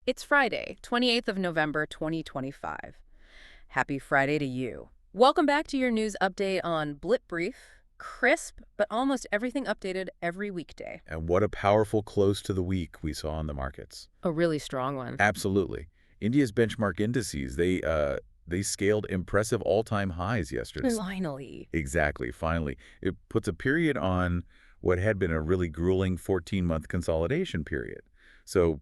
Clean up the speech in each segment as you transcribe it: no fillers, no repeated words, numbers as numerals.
It's Friday, 28th of November, 2025. Happy Friday to you. Welcome back to your news update on Blip Brief. Crisp, but almost everything updated every weekday. And what a powerful close to the week we saw on the markets. A really strong one. Absolutely. India's benchmark indices, they scaled impressive all-time highs yesterday. Finally. Exactly, finally. It puts a period on what had been a really grueling 14-month consolidation period. So,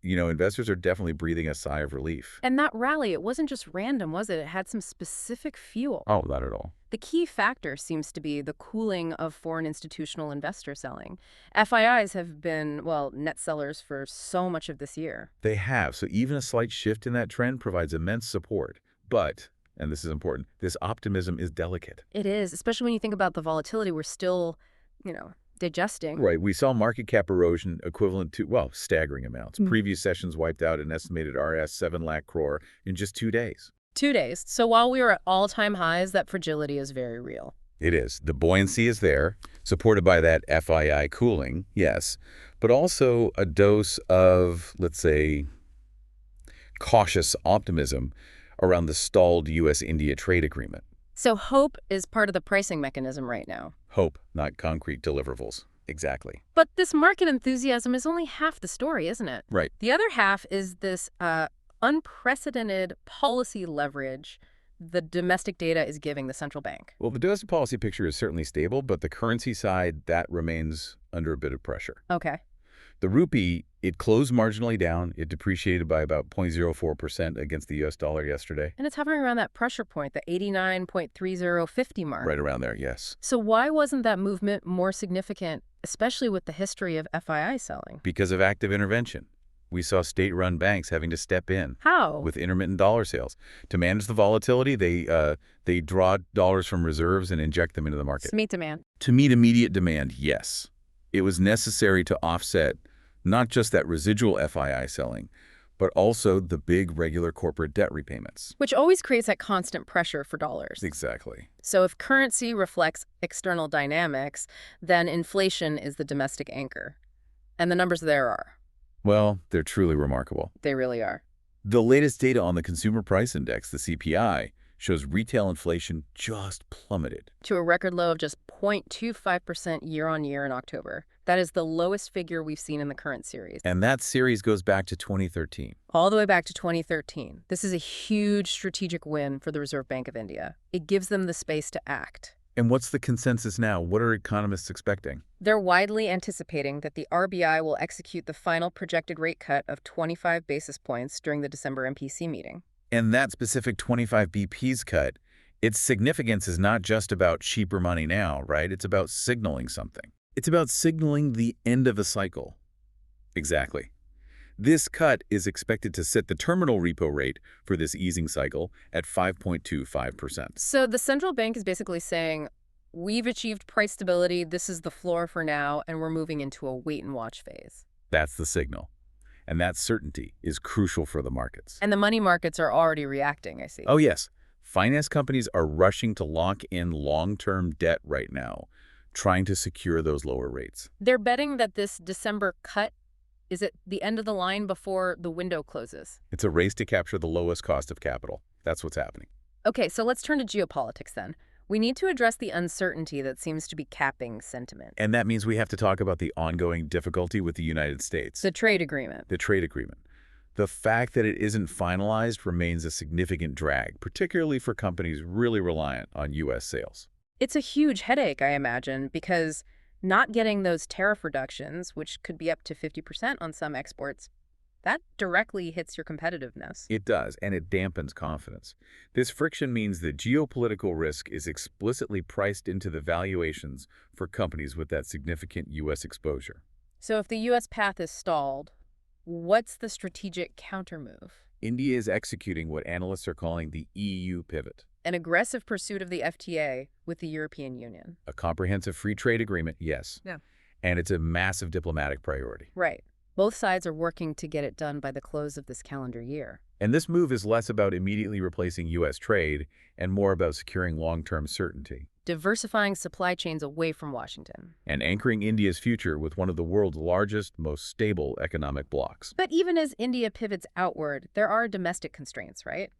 investors are definitely breathing a sigh of relief. And that rally, it wasn't just random, was it? It had some specific fuel. Oh, not at all. The key factor seems to be the cooling of foreign institutional investor selling. FIIs have been, well, net sellers for so much of this year. They have, so even a slight shift in that trend provides immense support. But, and this is important, this optimism is delicate. It is, especially when you think about the volatility we're still, digesting. Right. We saw market cap erosion equivalent to, well, staggering amounts. Mm. Previous sessions wiped out an estimated RS 7 lakh crore in just 2 days. 2 days. So while we are at all-time highs, that fragility is very real. It is. The buoyancy is there, supported by that FII cooling, yes, but also a dose of, let's say, cautious optimism around the stalled U.S.-India trade agreement. So hope is part of the pricing mechanism right now. Hope, not concrete deliverables. Exactly. But this market enthusiasm is only half the story, isn't it? Right. The other half is this unprecedented policy leverage the domestic data is giving the central bank. Well, the domestic policy picture is certainly stable, but the currency side, that remains under a bit of pressure. Okay. The rupee, it closed marginally down. It depreciated by about 0.04% against the U.S. dollar yesterday. And it's hovering around that pressure point, the 89.3050 mark. Right around there, yes. So why wasn't that movement more significant, especially with the history of FII selling? Because of active intervention. We saw state-run banks having to step in. How? With intermittent dollar sales. To manage the volatility, they draw dollars from reserves and inject them into the market. To meet demand. To meet immediate demand, yes. It was necessary to offset not just that residual FII selling, but also the big regular corporate debt repayments. Which always creates that constant pressure for dollars. Exactly. So if currency reflects external dynamics, then inflation is the domestic anchor. And the numbers there are. Well, they're truly remarkable. They really are. The latest data on the Consumer Price Index, the CPI, shows retail inflation just plummeted. To a record low of just 0.25% year-on-year in October. That is the lowest figure we've seen in the current series. And that series goes back to 2013. All the way back to 2013. This is a huge strategic win for the Reserve Bank of India. It gives them the space to act. And what's the consensus now? What are economists expecting? They're widely anticipating that the RBI will execute the final projected rate cut of 25 basis points during the December MPC meeting. And that specific 25 BPs cut, its significance is not just about cheaper money now, right? It's about signaling something. It's about signaling the end of a cycle. Exactly. This cut is expected to set the terminal repo rate for this easing cycle at 5.25%. So the central bank is basically saying, we've achieved price stability, this is the floor for now, and we're moving into a wait-and-watch phase. That's the signal. And that certainty is crucial for the markets. And the money markets are already reacting, I see. Oh, yes. Finance companies are rushing to lock in long-term debt right now, trying to secure those lower rates. They're betting that this December cut is at the end of the line before the window closes. It's a race to capture the lowest cost of capital. That's what's happening. Okay, so let's turn to geopolitics then. We need to address the uncertainty that seems to be capping sentiment. And that means we have to talk about the ongoing difficulty with the United States. The trade agreement. The trade agreement. The fact that it isn't finalized remains a significant drag, particularly for companies really reliant on U.S. sales. It's a huge headache, I imagine, because not getting those tariff reductions, which could be up to 50% on some exports, that directly hits your competitiveness. It does, and it dampens confidence. This friction means that geopolitical risk is explicitly priced into the valuations for companies with that significant U.S. exposure. So if the U.S. path is stalled, what's the strategic countermove? India is executing what analysts are calling the EU pivot. An aggressive pursuit of the FTA with the European Union. A comprehensive free trade agreement, yes. Yeah. And it's a massive diplomatic priority. Right. Both sides are working to get it done by the close of this calendar year. And this move is less about immediately replacing U.S. trade and more about securing long-term certainty. diversifying supply chains away from Washington. and anchoring India's future with one of the world's largest, most stable economic blocs. But even as India pivots outward, there are domestic constraints, right?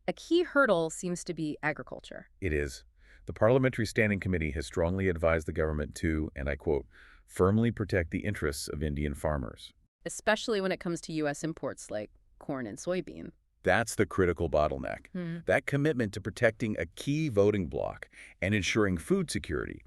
A key hurdle seems to be agriculture. It is. The Parliamentary Standing Committee has strongly advised the government to, and I quote, firmly protect the interests of Indian farmers. Especially when it comes to U.S. imports like corn and soybean. That's the critical bottleneck. That commitment to protecting a key voting bloc and ensuring food security.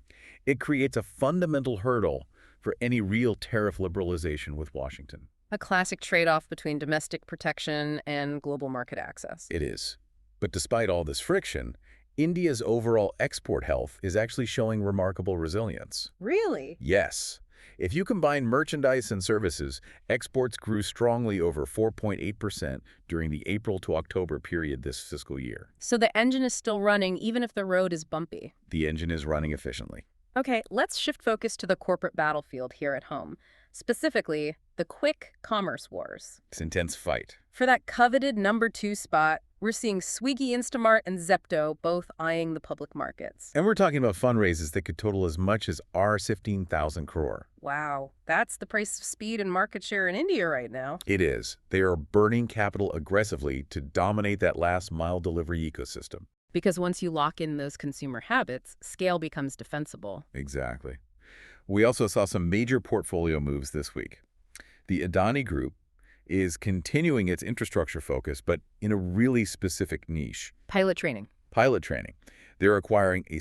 It creates a fundamental hurdle for any real tariff liberalization with Washington. A classic trade-off between domestic protection and global market access. It is. But despite all this friction, India's overall export health is actually showing remarkable resilience. Really? Yes. If you combine merchandise and services, exports grew strongly over 4.8% during the April to October period this fiscal year. So the engine is still running even if the road is bumpy. The engine is running efficiently. Okay, let's shift focus to the corporate battlefield here at home. Specifically, the quick commerce wars. It's an intense fight. For that coveted #2 spot, we're seeing Swiggy, Instamart, and Zepto both eyeing the public markets. And we're talking about fundraisers that could total as much as Rs 15,000 crore. Wow, that's the price of speed and market share in India right now. It is. They are burning capital aggressively to dominate that last-mile delivery ecosystem. Because once you lock in those consumer habits, scale becomes defensible. Exactly. We also saw some major portfolio moves this week. The Adani Group is continuing its infrastructure focus, but in a really specific niche. Pilot training. Pilot training. They're acquiring a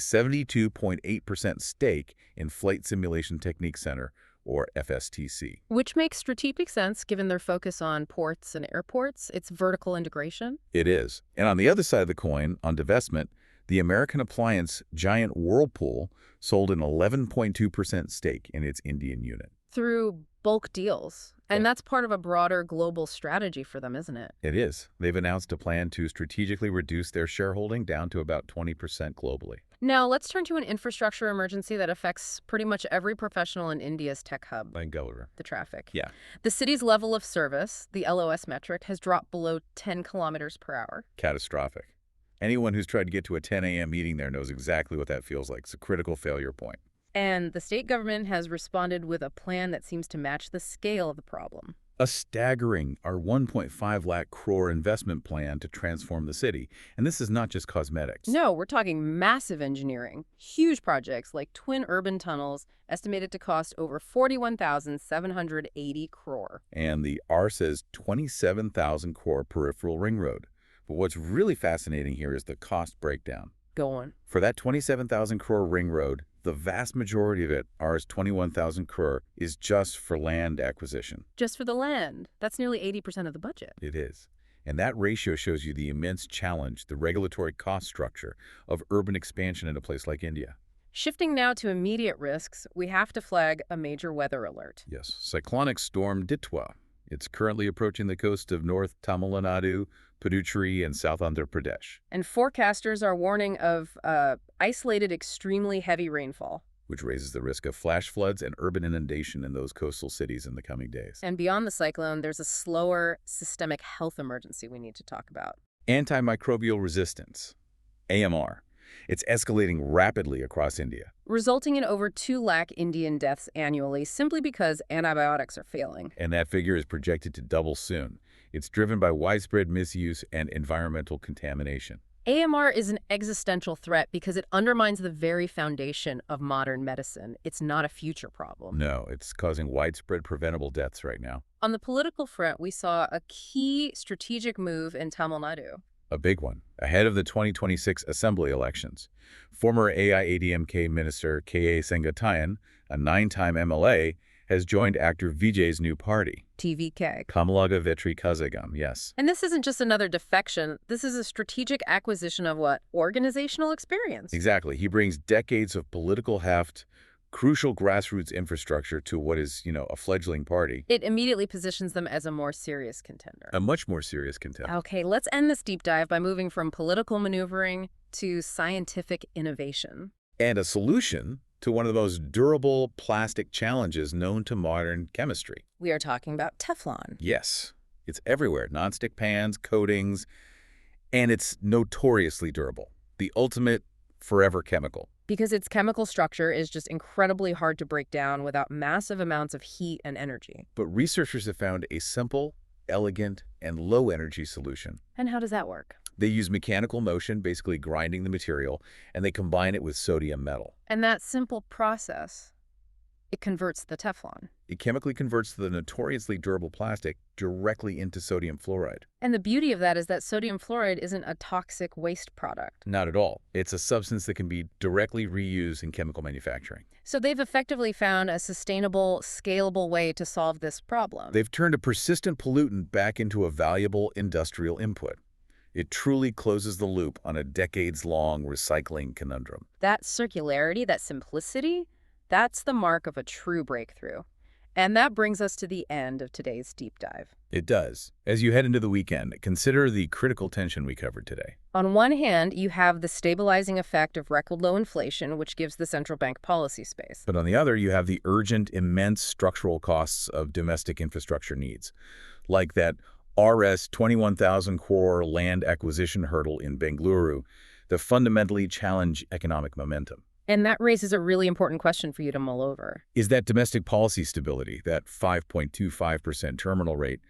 72.8% stake in Flight Simulation Technique Center, or FSTC. Which makes strategic sense given their focus on ports and airports. It's vertical integration. It is. And on the other side of the coin, on divestment, the American appliance giant Whirlpool sold an 11.2% stake in its Indian unit. Through bulk deals. And Yeah. that's part of a broader global strategy for them, isn't it? It is. They've announced a plan to strategically reduce their shareholding down to about 20% globally. Now, let's turn to an infrastructure emergency that affects pretty much every professional in India's tech hub, Like Gulliver. the traffic. Yeah. The city's level of service, the LOS metric, has dropped below 10 kilometers per hour. Catastrophic. Anyone who's tried to get to a 10 a.m. meeting there knows exactly what that feels like. It's a critical failure point. And the state government has responded with a plan that seems to match the scale of the problem. A staggering, our 1.5 lakh crore investment plan to transform the city. And this is not just cosmetics. No, we're talking massive engineering. Huge projects like twin urban tunnels estimated to cost over 41,780 crore. And the R says 27,000 crore peripheral ring road. But what's really fascinating here is the cost breakdown. Go on. For that 27,000 crore ring road, the vast majority of it, Rs 21,000 crore, is just for land acquisition. Just for the land. That's nearly 80% of the budget. It is. And that ratio shows you the immense challenge, the regulatory cost structure of urban expansion in a place like India. Shifting now to immediate risks, we have to flag a major weather alert. Yes, cyclonic storm Ditwa. It's currently approaching the coast of North Tamil Nadu, Puducherry, and South Andhra Pradesh, And forecasters are warning of isolated extremely heavy rainfall. which raises the risk of flash floods and urban inundation in those coastal cities in the coming days. And beyond the cyclone, there's a slower systemic health emergency we need to talk about. Antimicrobial resistance, AMR. It's escalating rapidly across India. Resulting in over 2 lakh Indian deaths annually simply because antibiotics are failing. And that figure is projected to double soon. It's driven by widespread misuse and environmental contamination. AMR is an existential threat because it undermines the very foundation of modern medicine. It's not a future problem. No, it's causing widespread preventable deaths right now. On the political front, we saw a key strategic move in Tamil Nadu. A big one, ahead of the 2026 assembly elections. Former AIADMK Minister K.A. Sengatayan, a 9-time MLA, has joined actor Vijay's new party. TVK. Kamalaga Vetri Kazhagam, yes. And this isn't just another defection. This is a strategic acquisition of what? Organizational experience. Exactly. He brings decades of political heft, crucial grassroots infrastructure to what is, a fledgling party. It immediately positions them as a more serious contender. A much more serious contender. Okay, let's end this deep dive by moving from political maneuvering to scientific innovation. And a solution to one of the most durable plastic challenges known to modern chemistry. We are talking about Teflon. Yes, it's everywhere. Nonstick pans, coatings, and it's notoriously durable. The ultimate forever chemical. Because its chemical structure is just incredibly hard to break down without massive amounts of heat and energy. But researchers have found a simple, elegant, and low-energy solution. And how does that work? They use mechanical motion, basically grinding the material, and they combine it with sodium metal. And that simple process, it converts the Teflon. It chemically converts the notoriously durable plastic directly into sodium fluoride. And the beauty of that is that sodium fluoride isn't a toxic waste product. Not at all. It's a substance that can be directly reused in chemical manufacturing. So they've effectively found a sustainable, scalable way to solve this problem. They've turned a persistent pollutant back into a valuable industrial input. It truly closes the loop on a decades-long recycling conundrum. That circularity, that simplicity, that's the mark of a true breakthrough. And that brings us to the end of today's deep dive. It does. As you head into the weekend, consider the critical tension we covered today. On one hand, you have the stabilizing effect of record low inflation, which gives the central bank policy space. But on the other, you have the urgent, immense structural costs of domestic infrastructure needs, like that Rs 21,000 crore land acquisition hurdle in Bengaluru that fundamentally challenge economic momentum. And that raises a really important question for you to mull over. Is that domestic policy stability, that 5.25% terminal rate,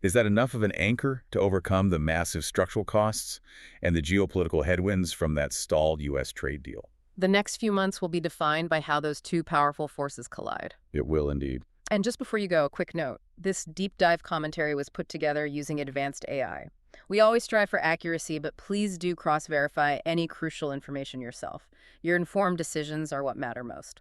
is that enough of an anchor to overcome the massive structural costs and the geopolitical headwinds from that stalled U.S. trade deal? The next few months will be defined by how those two powerful forces collide. It will indeed. And just before you go, a quick note. This deep dive commentary was put together using advanced AI. We always strive for accuracy, but please do cross-verify any crucial information yourself. Your informed decisions are what matter most.